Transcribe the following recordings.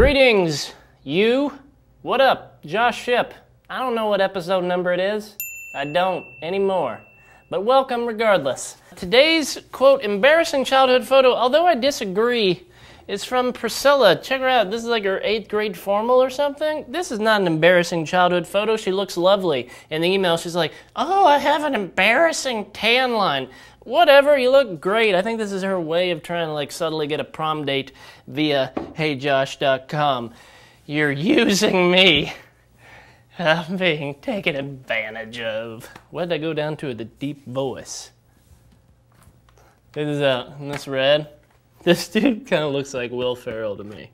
Greetings, you. What up? Josh Shipp. I don't know what episode number it is. I don't anymore. But welcome regardless. Today's, quote, embarrassing childhood photo, although I disagree, is from Priscilla. Check her out. This is like her 8th grade formal or something. This is not an embarrassing childhood photo. She looks lovely. In the email, she's like, oh, I have an embarrassing tan line. Whatever, you look great. I think this is her way of trying to like subtly get a prom date via heyjosh.com. You're using me. I'm being taken advantage of. What did I go down to with a deep voice? Check this out. Isn't this red? This dude kind of looks like Will Ferrell to me.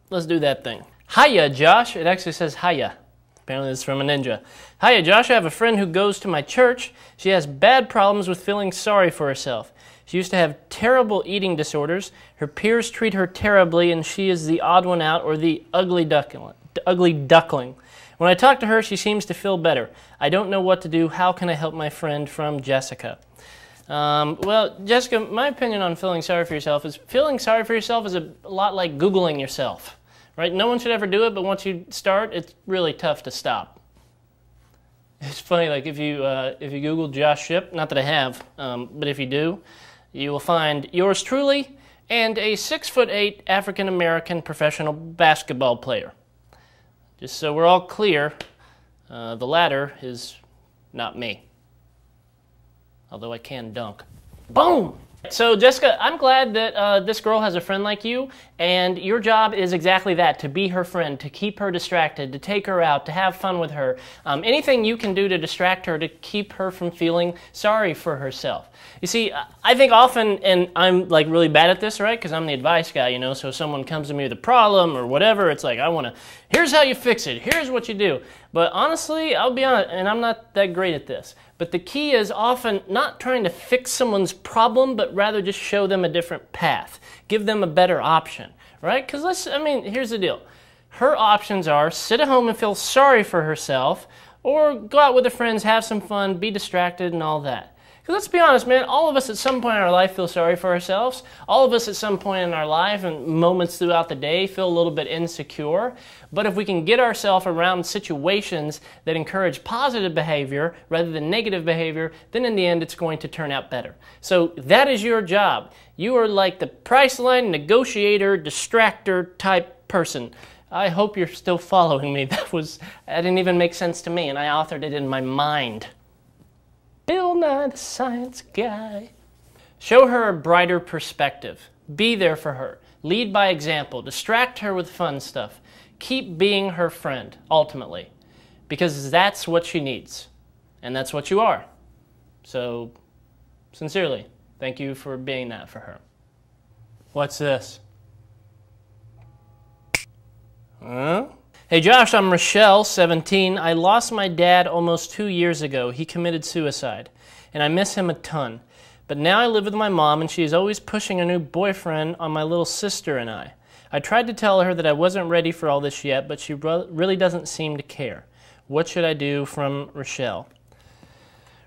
Let's do that thing. Hiya, Josh. It actually says hiya. Apparently this is from a ninja. Hiya, Josh. I have a friend who goes to my church. She has bad problems with feeling sorry for herself. She used to have terrible eating disorders. Her peers treat her terribly, and she is the odd one out, or the ugly duckling. When I talk to her, she seems to feel better. I don't know what to do. How can I help my friend? From Jessica. Well, Jessica, my opinion on feeling sorry for yourself is a lot like Googling yourself, right? No one should ever do it, but once you start, it's really tough to stop. It's funny, like if you Google Josh Shipp, not that I have, but if you do, you will find yours truly and a 6'8" African-American professional basketball player. Just so we're all clear, the latter is not me. Although I can dunk. Boom! So Jessica, I'm glad that this girl has a friend like you, and your job is exactly that, to be her friend, to keep her distracted, to take her out, to have fun with her. Anything you can do to distract her, to keep her from feeling sorry for herself. You see, I think often, and I'm like really bad at this, right? Because I'm the advice guy, you know, so if someone comes to me with a problem or whatever, it's like, here's how you fix it, here's what you do. But honestly, I'll be honest, and I'm not that great at this, but the key is often not trying to fix someone's problem, but rather just show them a different path. Give them a better option, right? Because here's the deal. Her options are sit at home and feel sorry for herself, or go out with her friends, have some fun, be distracted and all that. Because let's be honest, man, all of us at some point in our life feel sorry for ourselves. All of us at some point in our life and moments throughout the day feel a little bit insecure. But if we can get ourselves around situations that encourage positive behavior rather than negative behavior, then in the end it's going to turn out better. So that is your job. You are like the Priceline negotiator, distractor type person. I hope you're still following me. That didn't even make sense to me, and I authored it in my mind. Bill Nye the Science Guy. Show her a brighter perspective. Be there for her. Lead by example. Distract her with fun stuff. Keep being her friend, ultimately. Because that's what she needs. And that's what you are. So, sincerely, thank you for being that for her. What's this? Huh? Hey Josh, I'm Rochelle, 17. I lost my dad almost 2 years ago. He committed suicide, and I miss him a ton. But now I live with my mom, and she is always pushing a new boyfriend on my little sister and I. I tried to tell her that I wasn't ready for all this yet, but she really doesn't seem to care. What should I do? From Rochelle.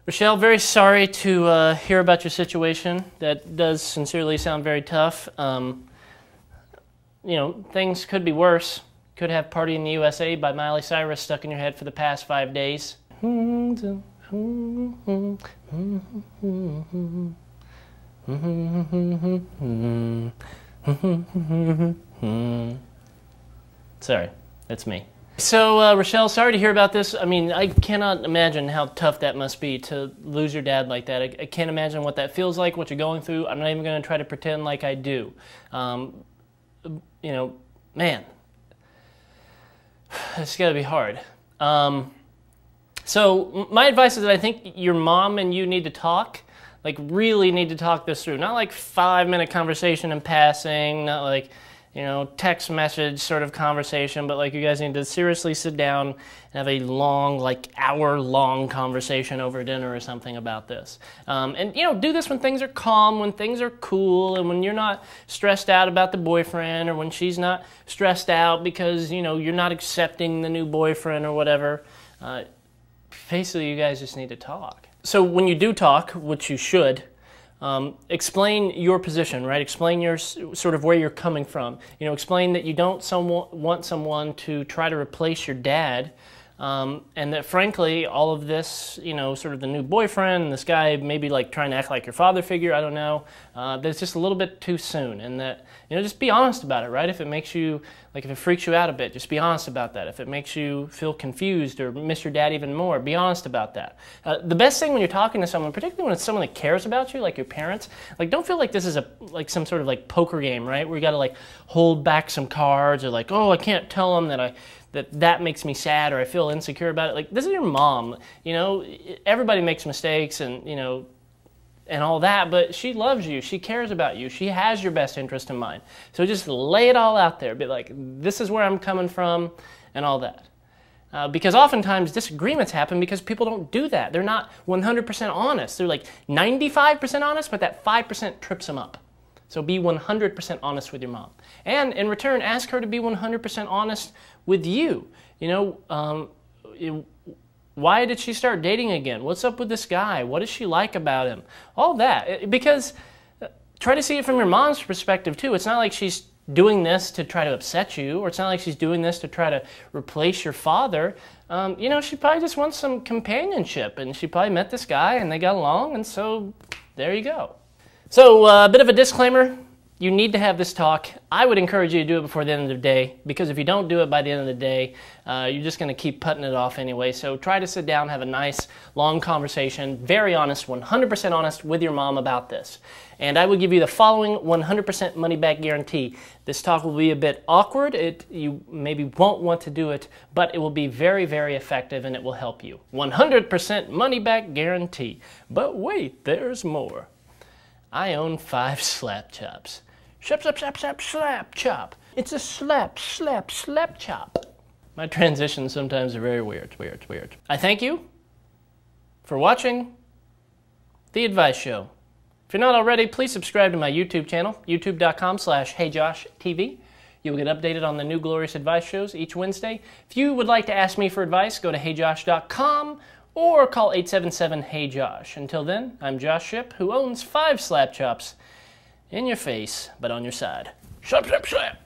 Rochelle, very sorry to hear about your situation. That does sincerely sound very tough. You know, things could be worse. Could have Party in the USA by Miley Cyrus stuck in your head for the past 5 days. Sorry, that's me. So, Rochelle, sorry to hear about this. I mean, I cannot imagine how tough that must be to lose your dad like that. I can't imagine what that feels like, what you're going through. I'm not even going to try to pretend like I do. You know, man. It's got to be hard. So my advice is that I think your mom and you need to talk, like really need to talk this through. Not like 5-minute conversation in passing, not like, you know, text message sort of conversation, but like you guys need to seriously sit down and have a long, like hour-long conversation over dinner or something about this. And, you know, do this when things are calm, when things are cool, and when you're not stressed out about the boyfriend, or when she's not stressed out because, you know, you're not accepting the new boyfriend or whatever. Basically, you guys just need to talk. So when you do talk, which you should, explain your position, right? Explain your sort of where you're coming from. You know, explain that you don't want someone to try to replace your dad, and that frankly, all of this, you know, sort of the new boyfriend, this guy maybe like trying to act like your father figure, I don't know, that it's just a little bit too soon, and that, you know, just be honest about it, right? If it makes you, like if it freaks you out a bit, just be honest about that. If it makes you feel confused or miss your dad even more, be honest about that. The best thing when you're talking to someone, particularly when it's someone that cares about you, like your parents, like don't feel like this is like some sort of like poker game, right? Where you got to like hold back some cards or like, oh, I can't tell them that makes me sad or I feel insecure about it. Like, this is your mom, you know, everybody makes mistakes and, you know, and all that, but she loves you, she cares about you, she has your best interest in mind. So just lay it all out there, be like, this is where I'm coming from and all that. Because oftentimes disagreements happen because people don't do that. They're not 100% honest. They're like 95% honest, but that 5% trips them up. So be 100% honest with your mom. And in return, ask her to be 100% honest with you. You know, why did she start dating again? What's up with this guy? What does she like about him? All that. Because try to see it from your mom's perspective too. It's not like she's doing this to try to upset you, or it's not like she's doing this to try to replace your father. You know, she probably just wants some companionship, and she probably met this guy and they got along, and so there you go. So, a bit of a disclaimer, you need to have this talk. I would encourage you to do it before the end of the day, because if you don't do it by the end of the day, you're just going to keep putting it off anyway. So try to sit down, have a nice, long conversation, very honest, 100% honest with your mom about this. And I will give you the following 100% money-back guarantee. This talk will be a bit awkward. You maybe won't want to do it, but it will be very, very effective, and it will help you. 100% money-back guarantee. But wait, there's more. I own 5 slap chops. Slap, slap, slap, slap, slap chop. It's a slap, slap, slap chop. My transitions sometimes are very weird. I thank you for watching The Advice Show. If you're not already, please subscribe to my YouTube channel, youtube.com/HeyJoshTV. You will get updated on the new glorious advice shows each Wednesday. If you would like to ask me for advice, go to heyjosh.com or call 877-HEY-JOSH. Until then, I'm Josh Shipp, who owns 5 slap chops in your face, but on your side. Slap, slap, slap.